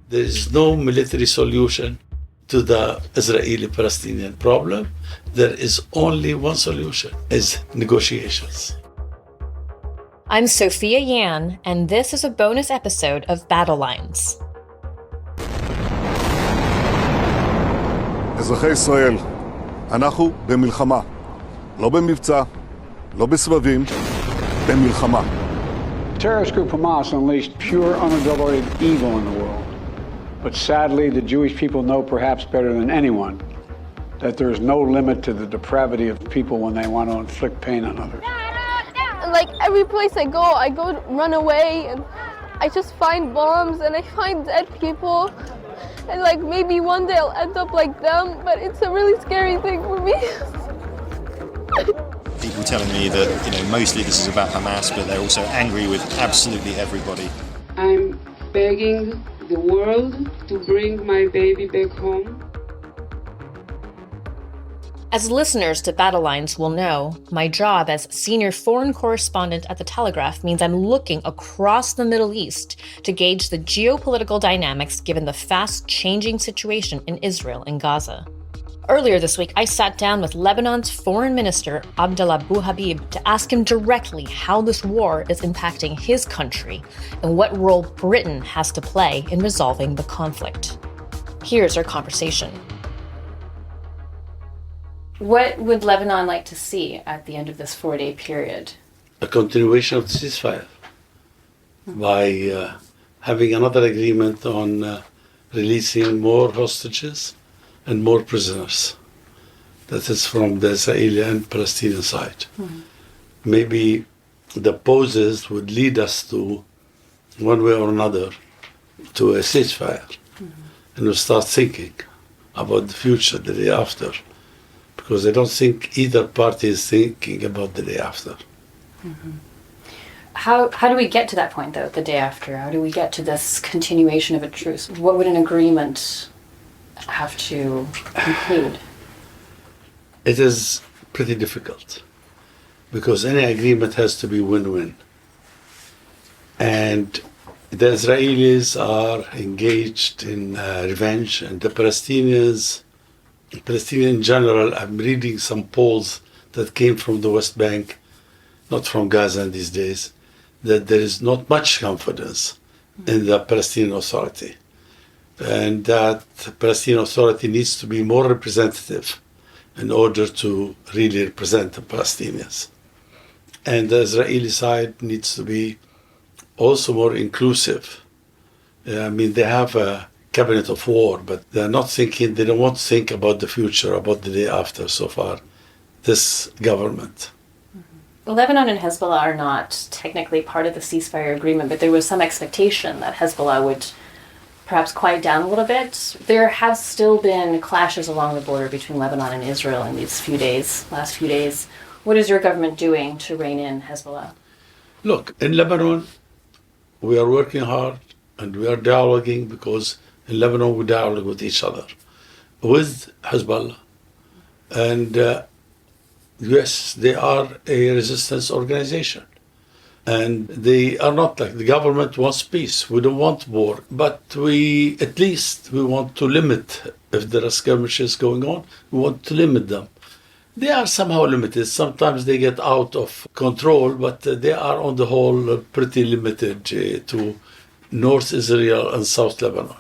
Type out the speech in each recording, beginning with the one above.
There is no military solution to the Israeli-Palestinian problem. There is only one solution, is negotiations. I'm Sophia Yan, and this is a bonus episode of Battle Lines. אזרחי ישראל, אנחנו במלחמה. לא במבצע, לא בסבבים, במלחמה. Terrorist group Hamas unleashed pure, unadulterated evil in the world. But sadly, the Jewish people know perhaps better than anyone that there is no limit to the depravity of people when they want to inflict pain on others. Like every place I go run away, and I just find bombs and I find dead people. And like maybe one day I'll end up like them, but it's a really scary thing for me. People telling me that, mostly this is about Hamas, but they're also angry with absolutely everybody. I'm begging the world to bring my baby back home. As listeners to Battle Lines will know, my job as senior foreign correspondent at the Telegraph means I'm looking across the Middle East to gauge the geopolitical dynamics given the fast-changing situation in Israel and Gaza. Earlier this week, I sat down with Lebanon's foreign minister, Abdallah Bou Habib, to ask him directly how this war is impacting his country and what role Britain has to play in resolving the conflict. Here's our conversation. What would Lebanon like to see at the end of this 4-day period? A continuation of the ceasefire by having another agreement on releasing more hostages and more prisoners. That is from the Israeli and Palestinian side. Mm-hmm. Maybe the pauses would lead us to, one way or another, to a ceasefire. Mm-hmm. And we'll start thinking about the future, the day after. Because I don't think either party is thinking about the day after. Mm-hmm. How do we get to that point, though, the day after? How do we get to this continuation of a truce? What would an agreement have to include? It is pretty difficult because any agreement has to be win-win. And the Israelis are engaged in revenge, and the Palestinian in general, I'm reading some polls that came from the West Bank, not from Gaza these days, that there is not much confidence in the Palestinian Authority. And that the Palestinian Authority needs to be more representative in order to really represent the Palestinians. And the Israeli side needs to be also more inclusive. I mean, they have a cabinet of war, but they don't want to think about the future, about the day after so far, this government. Mm-hmm. Lebanon and Hezbollah are not technically part of the ceasefire agreement, but there was some expectation that Hezbollah would perhaps quiet down a little bit. There have still been clashes along the border between Lebanon and Israel in these last few days. What is your government doing to rein in Hezbollah? Look, in Lebanon, we are working hard and we are dialoguing because in Lebanon, we dialogue with each other, with Hezbollah. And yes, they are a resistance organization. And they are not like the government wants peace. We don't want war. But we want to limit, if there are skirmishes going on, we want to limit them. They are somehow limited. Sometimes they get out of control, but they are on the whole pretty limited to North Israel and South Lebanon.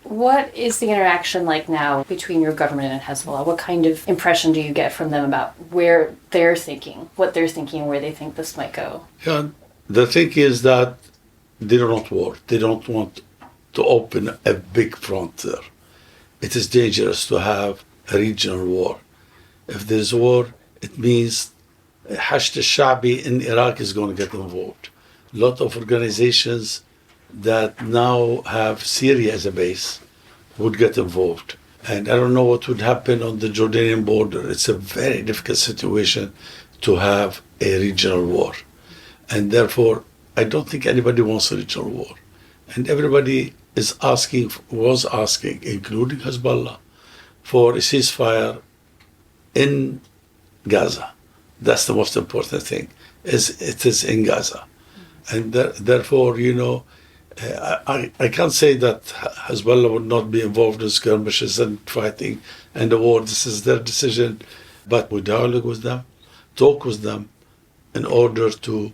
What is the interaction like now between your government and Hezbollah? What kind of impression do you get from them about where they're thinking, what they're thinking, where they think this might go? Yeah, the thing is that they don't want war. They don't want to open a big front there. It is dangerous to have a regional war. If there's war, it means Hashd al-Sha'bi in Iraq is going to get involved. A lot of organizations that now have Syria as a base would get involved. And I don't know what would happen on the Jordanian border. It's a very difficult situation to have a regional war. And therefore, I don't think anybody wants a regional war. And everybody was asking, including Hezbollah, for a ceasefire in Gaza. That's the most important thing, it is in Gaza. And therefore, I can't say that Hezbollah would not be involved in skirmishes and fighting and the war. This is their decision. But we dialogue with them, talk with them in order to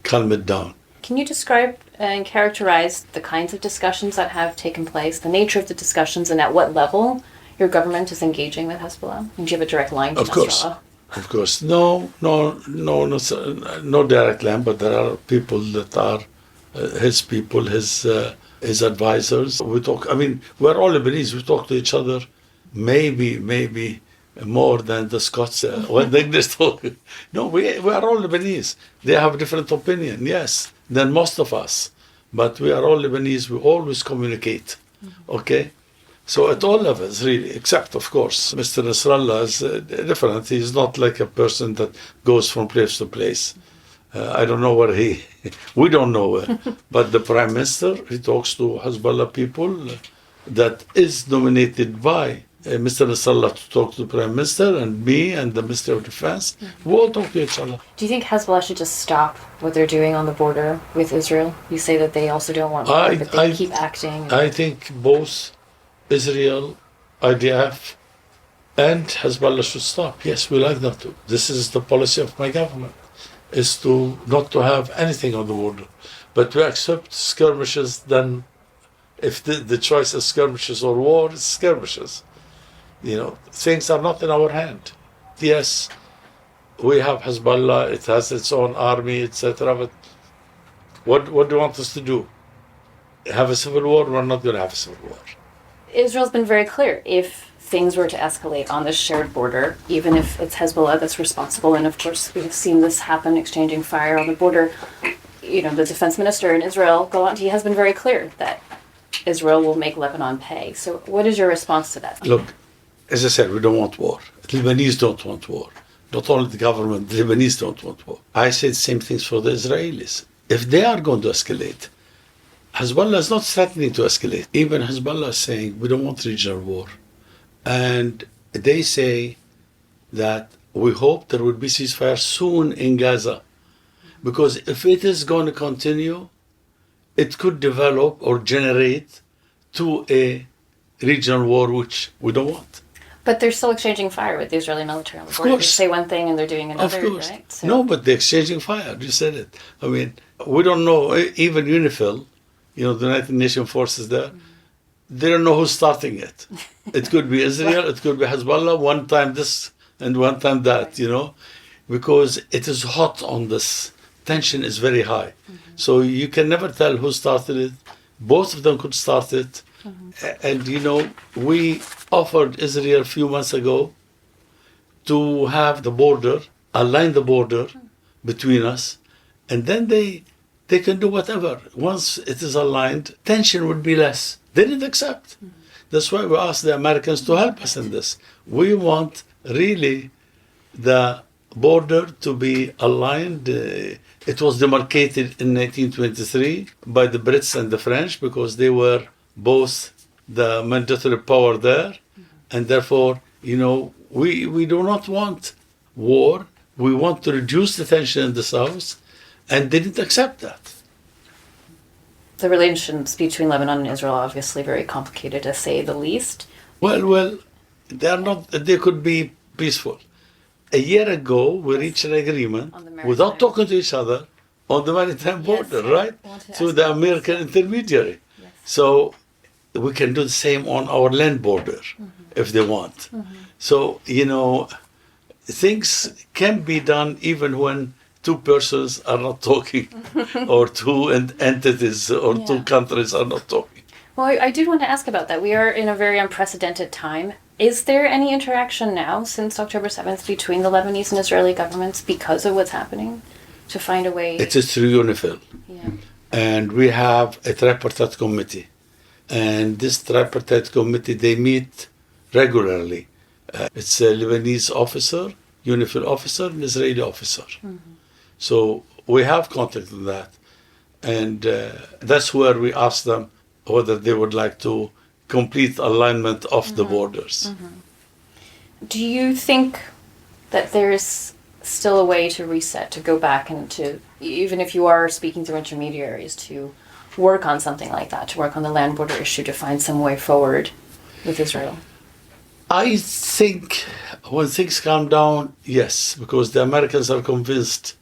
calm it down. Can you describe and characterize the kinds of discussions that have taken place, the nature of the discussions, and at what level your government is engaging with Hezbollah? And do you have a direct line to Nasrallah? Of course. No direct line, but there are people that are his people, his advisors. We talk, we're all Lebanese, we talk to each other maybe more than the Scots when the English talk. No, we are all Lebanese. They have different opinion, yes, than most of us. But we are all Lebanese, we always communicate, okay? So at all levels, really, except, of course, Mr. Nasrallah is different. He's not like a person that goes from place to place. I don't know where we don't know where. But the Prime Minister, he talks to Hezbollah people that is nominated by Mr. Nasrallah to talk to the Prime Minister and me and the Minister of Defense. We all talk to each other. Do you think Hezbollah should just stop what they're doing on the border with Israel? You say that they also don't want war, but they keep acting. I think both Israel, IDF, and Hezbollah should stop. Yes, we like that too. This is the policy of my government, is to not to have anything on the border. But we accept skirmishes, then if the choice is skirmishes or war, it's skirmishes. Things are not in our hand. Yes, we have Hezbollah, it has its own army, etc. But what do you want us to do? Have a civil war? We're not going to have a civil war. Israel's been very clear. If things were to escalate on this shared border, even if it's Hezbollah that's responsible, and of course we have seen this happen, exchanging fire on the border, the defense minister in Israel, Galanti, has been very clear that Israel will make Lebanon pay. So what is your response to that? Look, as I said, we don't want war. The Lebanese don't want war. Not only the government, the Lebanese don't want war. I say the same things for the Israelis. If they are going to escalate, Hezbollah is not threatening to escalate. Even Hezbollah is saying, we don't want regional war. And they say that we hope there will be ceasefire soon in Gaza. Because if it is going to continue, it could develop or generate to a regional war, which we don't want. But they're still exchanging fire with the Israeli military on the border. They say one thing and they're doing another, of course. Right? So. No, but they're exchanging fire. You said it. We don't know, even UNIFIL, the United Nations forces there, they don't know who's starting it. It could be Israel, it could be Hezbollah, one time this and one time that, because it is hot on this. Tension is very high. So you can never tell who started it. Both of them could start it. And, we offered Israel a few months ago to have the border, align the border between us, and then they can do whatever. Once it is aligned, tension would be less. They didn't accept. That's why we asked the Americans to help us in this. We want really the border to be aligned. It was demarcated in 1923 by the Brits and the French because they were both the mandatory power there. And therefore, we do not want war. We want to reduce the tension in the south, and they didn't accept that. The relations between Lebanon and Israel are obviously very complicated, to say the least. Well, they are not. They could be peaceful. A year ago, we reached an agreement without talking to each other on the maritime border, right? Through the American intermediary. Yes. So we can do the same on our land border if they want. So, things can be done even when two persons are not talking or two entities or two countries are not talking. Well, I did want to ask about that. We are in a very unprecedented time. Is there any interaction now since October 7th between the Lebanese and Israeli governments because of what's happening to find a way? It is through UNIFIL. Yeah. And we have a tripartite committee. And this tripartite committee, they meet regularly. It's a Lebanese officer, UNIFIL officer, and Israeli officer. So we have contact with that. And that's where we ask them whether they would like to complete alignment of the borders. Do you think that there's still a way to reset, to go back and to, even if you are speaking through intermediaries, to work on something like that, to work on the land border issue, to find some way forward with Israel? I think when things calm down, yes, because the Americans are convinced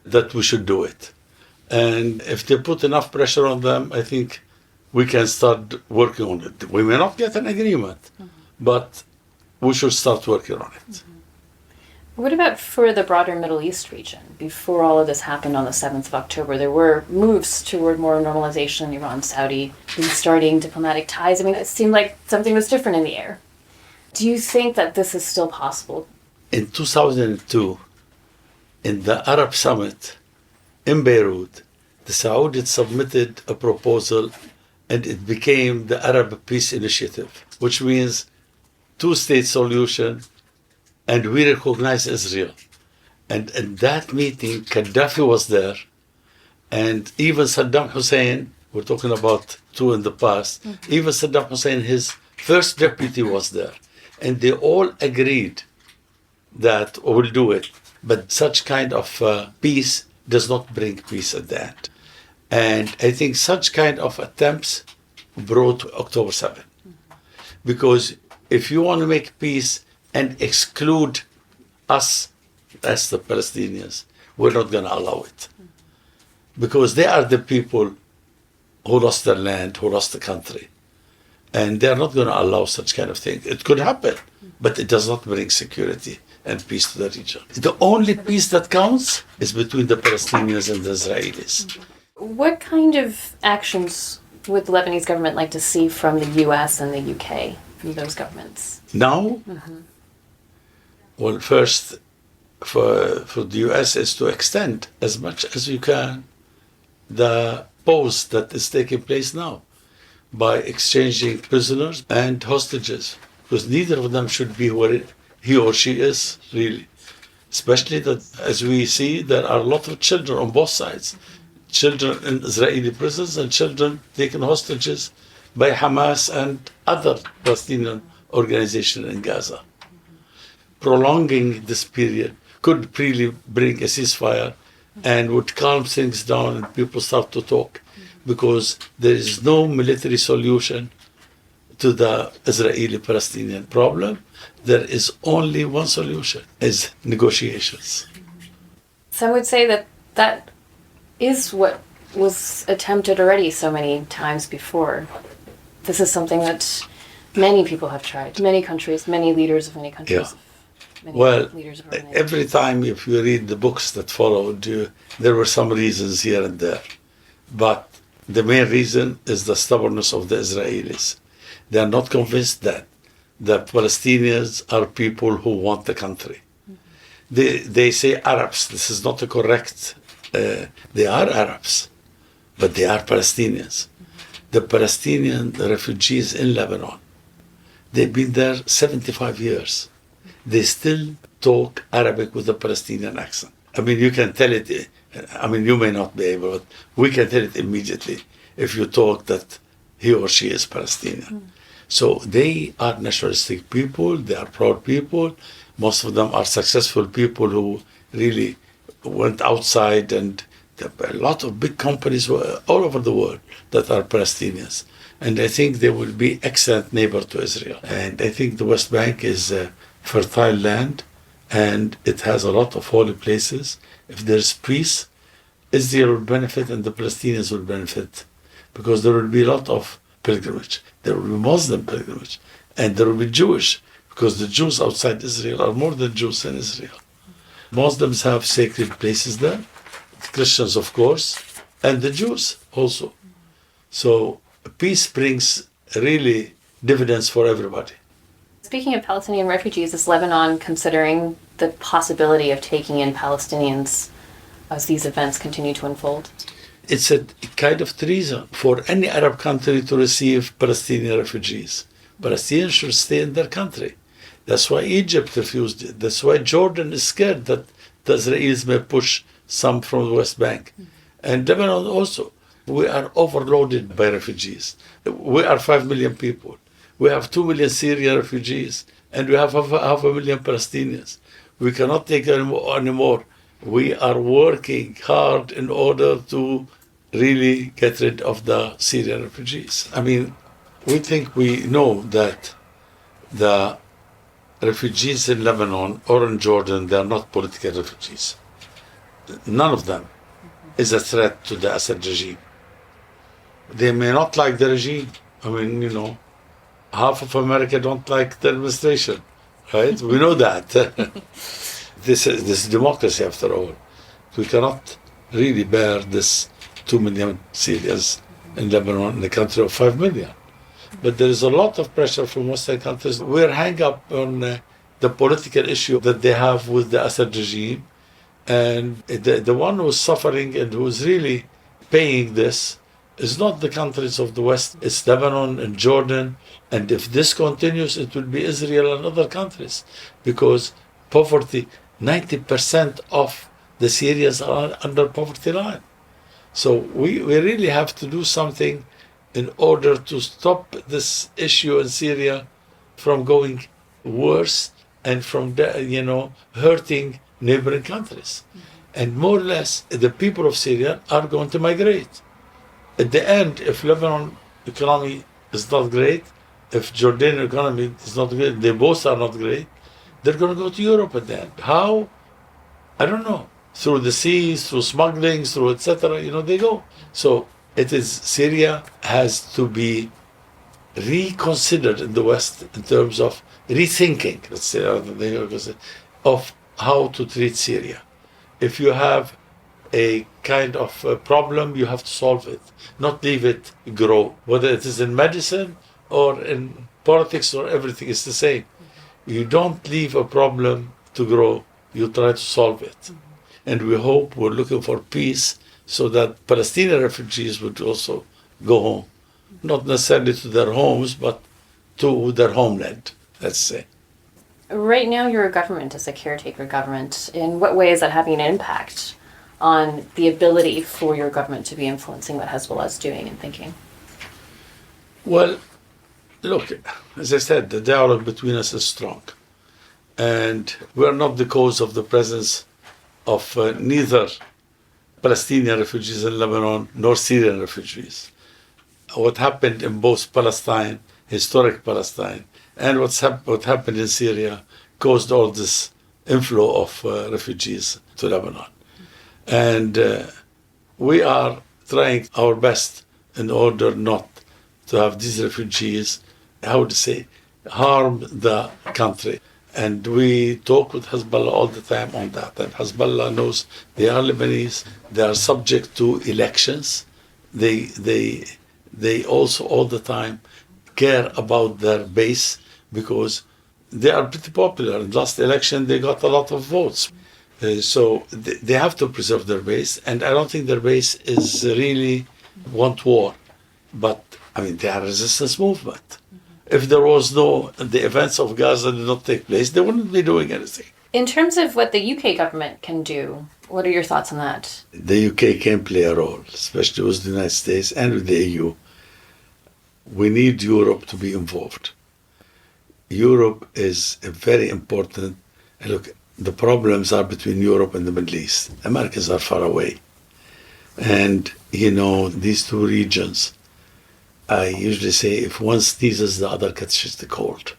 that we should do it. And if they put enough pressure on them, I think we can start working on it. We may not get an agreement, but we should start working on it. What about for the broader Middle East region? Before all of this happened on the 7th of October, there were moves toward more normalization in Iran, Saudi, restarting diplomatic ties. I mean, it seemed like something was different in the air. Do you think that this is still possible? In 2002, in the Arab Summit in Beirut, the Saudis submitted a proposal and it became the Arab Peace Initiative, which means two-state solution, and we recognize Israel. And in that meeting, Gaddafi was there, and even Saddam Hussein, we're talking about two in the past, even Saddam Hussein, his first deputy was there. And they all agreed that we'll do it. But such kind of peace does not bring peace at the end. And I think such kind of attempts brought October 7. Because if you want to make peace and exclude us as the Palestinians, we're not going to allow it. Because they are the people who lost their land, who lost the country. And they're not going to allow such kind of thing. It could happen, but it does not bring security and peace to the region. The only peace that counts is between the Palestinians and the Israelis. What kind of actions would the Lebanese government like to see from the US and the UK, from those governments? Now? Well, first, for the US is to extend as much as you can the pause that is taking place now by exchanging prisoners and hostages, because neither of them should be where he or she is, really. Especially that, as we see, there are a lot of children on both sides. Children in Israeli prisons and children taken hostages by Hamas and other Palestinian organizations in Gaza. Prolonging this period could really bring a ceasefire and would calm things down and people start to talk, because there is no military solution to the Israeli-Palestinian problem. There is only one solution, is negotiations. Some would say that that is what was attempted already so many times before. This is something that many people have tried, many countries, many leaders of many countries. Many leaders of organizations. Every time if you read the books that followed, there were some reasons here and there. But the main reason is the stubbornness of the Israelis. They are not convinced that the Palestinians are people who want the country. They say Arabs. This is not the correct. They are Arabs, but they are Palestinians. The Palestinian refugees in Lebanon, they've been there 75 years. They still talk Arabic with a Palestinian accent. I mean, you can tell it. I mean, you may not be able, but we can tell it immediately if you talk that he or she is Palestinian. So they are nationalistic people, they are proud people. Most of them are successful people who really went outside, and there are a lot of big companies all over the world that are Palestinians. And I think they will be excellent neighbor to Israel. And I think the West Bank is a fertile land, and it has a lot of holy places. If there's peace, Israel will benefit and the Palestinians will benefit, because there will be a lot of pilgrimage. There will be Muslim pilgrimage, and there will be Jewish, because the Jews outside Israel are more than Jews in Israel. Muslims have sacred places there, Christians of course, and the Jews also. So peace brings really dividends for everybody. Speaking of Palestinian refugees, is Lebanon considering the possibility of taking in Palestinians as these events continue to unfold? It's a kind of treason for any Arab country to receive Palestinian refugees. Palestinians should stay in their country. That's why Egypt refused it. That's why Jordan is scared that the Israelis may push some from the West Bank. And Lebanon also. We are overloaded by refugees. We are 5 million people. We have 2 million Syrian refugees, and we have half a million Palestinians. We cannot take anymore. We are working hard in order to really get rid of the Syrian refugees. I mean, we know that the refugees in Lebanon or in Jordan, they are not political refugees. None of them is a threat to the Assad regime. They may not like the regime. I mean, half of America don't like the administration, right? We know that. This is democracy after all. We cannot really bear this 2 million Syrians in Lebanon, in a country of 5 million. But there is a lot of pressure from Western countries. We're hung up on the political issue that they have with the Assad regime. And the one who's suffering and who's really paying this is not the countries of the West. It's Lebanon and Jordan. And if this continues, it will be Israel and other countries. Because poverty, 90% of the Syrians are under poverty line. So we really have to do something in order to stop this issue in Syria from going worse and from hurting neighboring countries. And more or less, the people of Syria are going to migrate. At the end, if Lebanon economy is not great, if Jordanian economy is not great, they both are not great, they're going to go to Europe at the end. How? I don't know. Through the seas, through smuggling, through etc., they go. So it is, Syria has to be reconsidered in the West in terms of rethinking, let's say, of how to treat Syria. If you have a kind of a problem, you have to solve it, not leave it grow. Whether it is in medicine or in politics or everything, it's the same. You don't leave a problem to grow, you try to solve it. And we're looking for peace so that Palestinian refugees would also go home. Not necessarily to their homes, but to their homeland, let's say. Right now, you're a government, as a caretaker government. In what way is that having an impact on the ability for your government to be influencing what Hezbollah is doing and thinking? Well, look, as I said, the dialogue between us is strong. And we're not the cause of the presence of neither Palestinian refugees in Lebanon nor Syrian refugees. What happened in both Palestine, historic Palestine, and what happened in Syria caused all this inflow of refugees to Lebanon. And we are trying our best in order not to have these refugees, harm the country. And we talk with Hezbollah all the time on that. And Hezbollah knows they are Lebanese. They are subject to elections. They also all the time care about their base because they are pretty popular. In the last election, they got a lot of votes. So they have to preserve their base. And I don't think their base is really want war. But, they are a resistance movement. If there was the events of Gaza did not take place, they wouldn't be doing anything. In terms of what the UK government can do, what are your thoughts on that? The UK can play a role, especially with the United States and with the EU. We need Europe to be involved. Europe is very important. And look, the problems are between Europe and the Middle East. Americans are far away. And, these two regions, I usually say if one sneezes, the other catches the cold.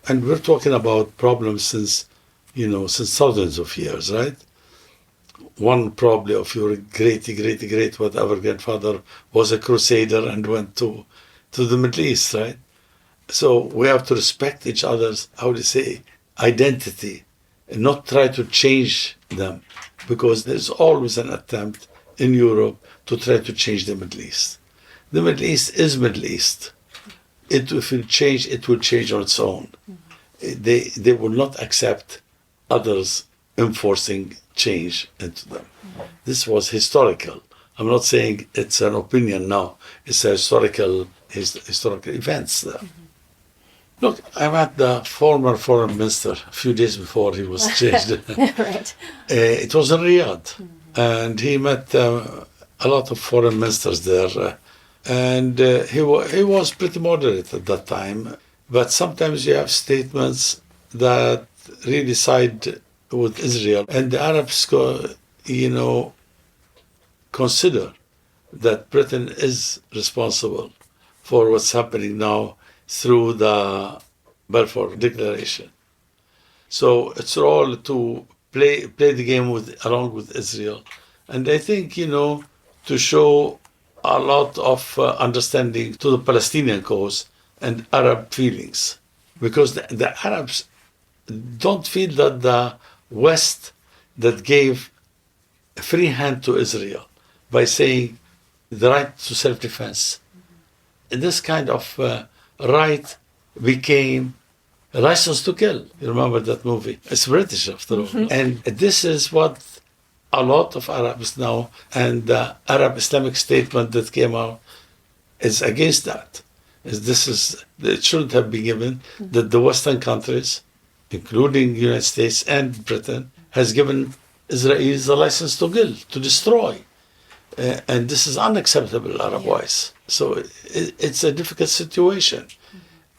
And we're talking about problems since thousands of years, right? One probably of your great whatever grandfather was a crusader and went to the Middle East, right? So we have to respect each other's, identity and not try to change them, because there's always an attempt in Europe to try to change the Middle East. The Middle East is Middle East. If it change, it will change on its own. They will not accept others enforcing change into them. This was historical. I'm not saying it's an opinion now. It's a historical events there. Look, I met the former foreign minister a few days before he was changed. Right. It was in Riyadh. And he met a lot of foreign ministers there. And he was pretty moderate at that time. But sometimes you have statements that really side with Israel. And the Arabs, consider that Britain is responsible for what's happening now through the Balfour Declaration. So it's all to play the game along with Israel. And I think, to show a lot of understanding to the Palestinian cause and Arab feelings. Because the Arabs don't feel that the West that gave a free hand to Israel by saying the right to self-defense. And this kind of right became a license to kill. You remember that movie? It's British after all. And this is what a lot of Arabs now, and the Arab Islamic statement that came out is against that. It shouldn't have been given that the Western countries, including the United States and Britain, has given Israelis a license to kill, to destroy. And this is unacceptable Arab-wise. So it's a difficult situation.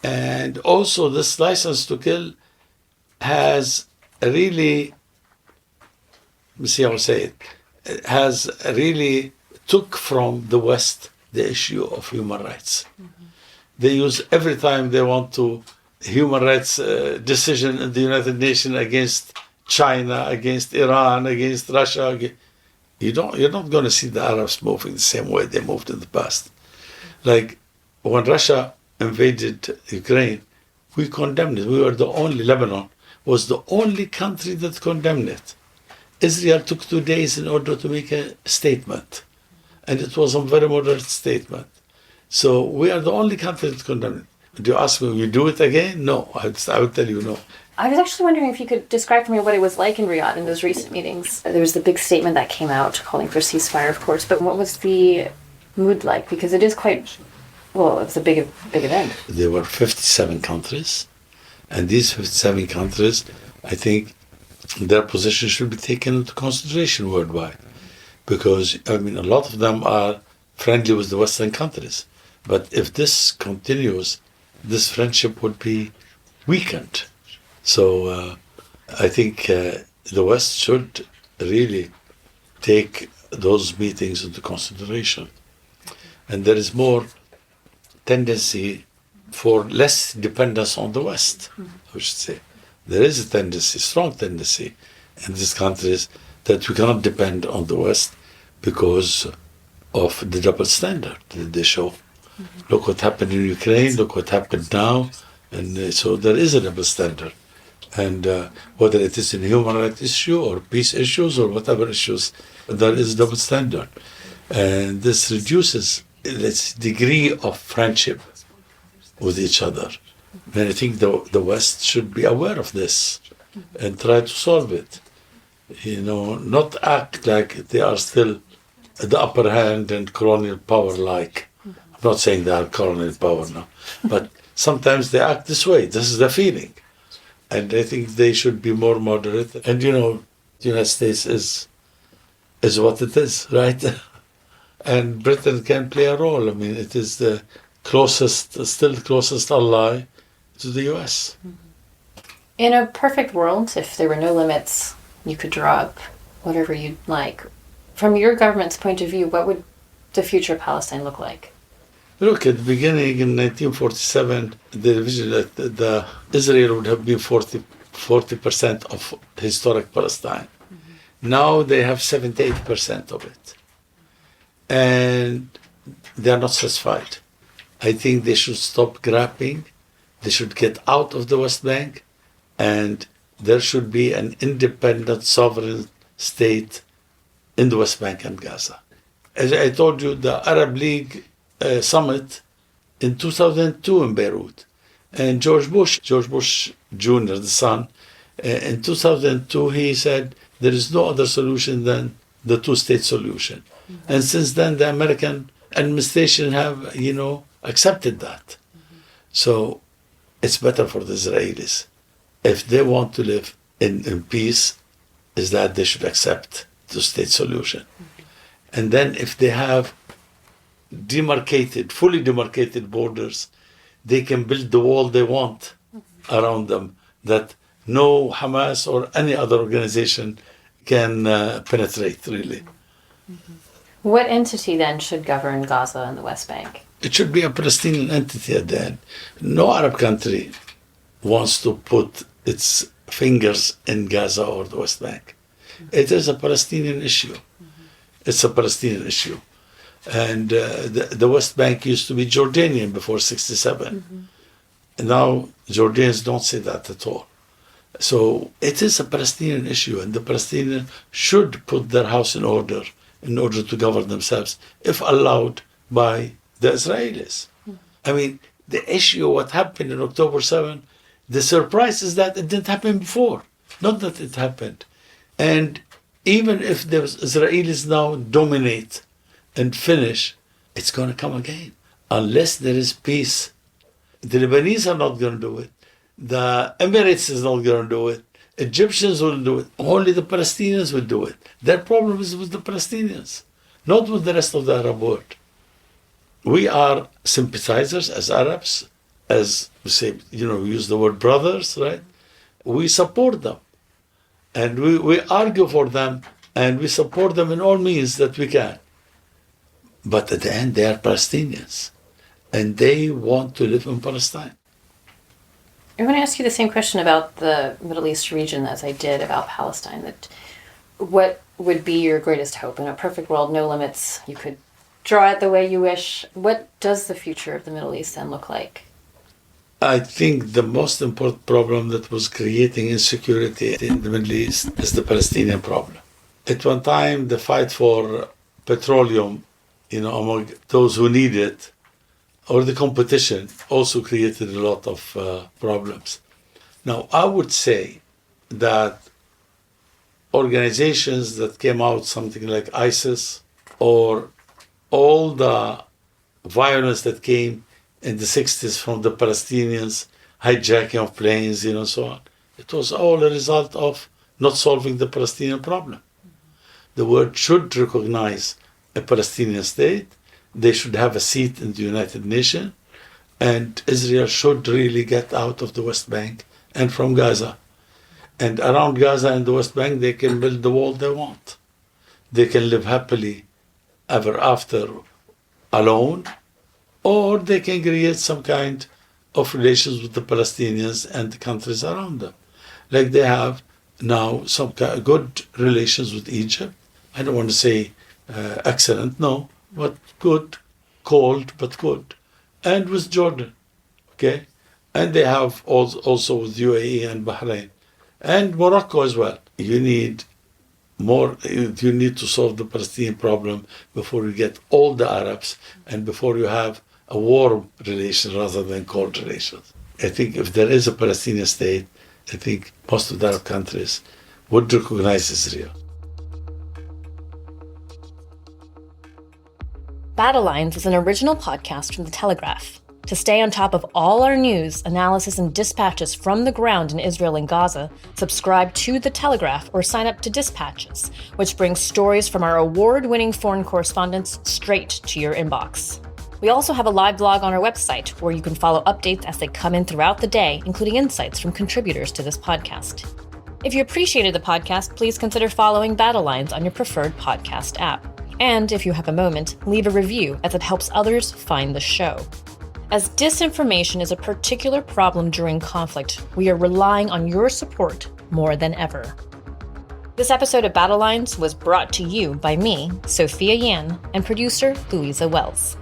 And also this license to kill has really, has really took from the West the issue of human rights. They use every time they want to human rights decision in the United Nations against China, against Iran, against Russia. You're not going to see the Arabs moving the same way they moved in the past. Like when Russia invaded Ukraine, we condemned it. We were the only, Lebanon was the only country that condemned it. Israel took 2 days in order to make a statement. And it was a very moderate statement. So we are the only country that condemned it. Do you ask me, will you do it again? No, I would tell you no. I was actually wondering if you could describe for me what it was like in Riyadh in those recent meetings. There was the big statement that came out calling for ceasefire, of course, but what was the mood like? Because it is quite, well, it's a big event. There were 57 countries, and these 57 countries, I think their position should be taken into consideration worldwide. Because, a lot of them are friendly with the Western countries. But if this continues, this friendship would be weakened. So I think the West should really take those meetings into consideration. And there is more tendency for less dependence on the West, I should say. There is a tendency, strong tendency in these countries that we cannot depend on the West because of the double standard that they show. Look what happened in Ukraine, look what happened now. And so there is a double standard. And whether it is a human rights issue or peace issues or whatever issues, there is a double standard. And this reduces its degree of friendship with each other. And I think the West should be aware of this and try to solve it. Not act like they are still the upper hand and colonial power like. I'm not saying they are colonial power now, but sometimes they act this way. This is the feeling. And I think they should be more moderate. And the United States is what it is, right? And Britain can play a role. It is the still closest ally to the US. In a perfect world, if there were no limits, you could draw up whatever you'd like. From your government's point of view, what would the future of Palestine look like? Look, at the beginning in 1947, the division that Israel would have been 40% of historic Palestine. Now they have 78% of it. And they are not satisfied. I think they should stop grabbing. They should get out of the West Bank, and there should be an independent sovereign state in the West Bank and Gaza. As I told you, the Arab League summit in 2002 in Beirut, and George Bush Jr., the son, in 2002 he said there is no other solution than the two-state solution. And since then the American administration have, accepted that. So it's better for the Israelis. If they want to live in peace, is that they should accept the state solution. And then if they have fully demarcated borders, they can build the wall they want around them that no Hamas or any other organization can penetrate, really. What entity then should govern Gaza and the West Bank? It should be a Palestinian entity at the end. No Arab country wants to put its fingers in Gaza or the West Bank. It is a Palestinian issue. It's a Palestinian issue. And the West Bank used to be Jordanian before 1967. And now Jordanians don't say that at all. So it is a Palestinian issue, and the Palestinians should put their house in order to govern themselves, if allowed by the Israelis. I mean, the issue, what happened in October 7, the surprise is that it didn't happen before, not that it happened. And even if the Israelis now dominate and finish, it's going to come again. Unless there is peace, the Lebanese are not going to do it. The Emirates is not going to do it. Egyptians will do it. Only the Palestinians will do it. Their problem is with the Palestinians, not with the rest of the Arab world. We are sympathizers as Arabs, as we say, we use the word brothers, right? We support them. And we argue for them, and we support them in all means that we can. But at the end, they are Palestinians, and they want to live in Palestine. I want to ask you the same question about the Middle East region as I did about Palestine. That what would be your greatest hope? In a perfect world, no limits, you could draw it the way you wish. What does the future of the Middle East then look like? I think the most important problem that was creating insecurity in the Middle East is the Palestinian problem. At one time, the fight for petroleum, among those who need it, or the competition, also created a lot of problems. Now, I would say that organizations that came out, something like ISIS, or all the violence that came in the 60s from the Palestinians, hijacking of planes, so on, it was all a result of not solving the Palestinian problem. The world should recognize a Palestinian state. They should have a seat in the United Nations, and Israel should really get out of the West Bank and from Gaza. And around Gaza and the West Bank, they can build the wall they want. They can live happily ever after alone, or they can create some kind of relations with the Palestinians and the countries around them. Like they have now some good relations with Egypt. I don't want to say excellent, no, but good, cold, but good. And with Jordan, okay? And they have also with UAE and Bahrain. And Morocco as well. You need to solve the Palestinian problem before you get all the Arabs and before you have a warm relation rather than cold relations. I think if there is a Palestinian state, I think most of the Arab countries would recognize Israel. Battle Lines is an original podcast from The Telegraph. To stay on top of all our news, analysis, and dispatches from the ground in Israel and Gaza, subscribe to The Telegraph or sign up to Dispatches, which brings stories from our award-winning foreign correspondents straight to your inbox. We also have a live blog on our website where you can follow updates as they come in throughout the day, including insights from contributors to this podcast. If you appreciated the podcast, please consider following Battle Lines on your preferred podcast app. And if you have a moment, leave a review as it helps others find the show. As disinformation is a particular problem during conflict, we are relying on your support more than ever. This episode of Battle Lines was brought to you by me, Sophia Yan, and producer Louisa Wells.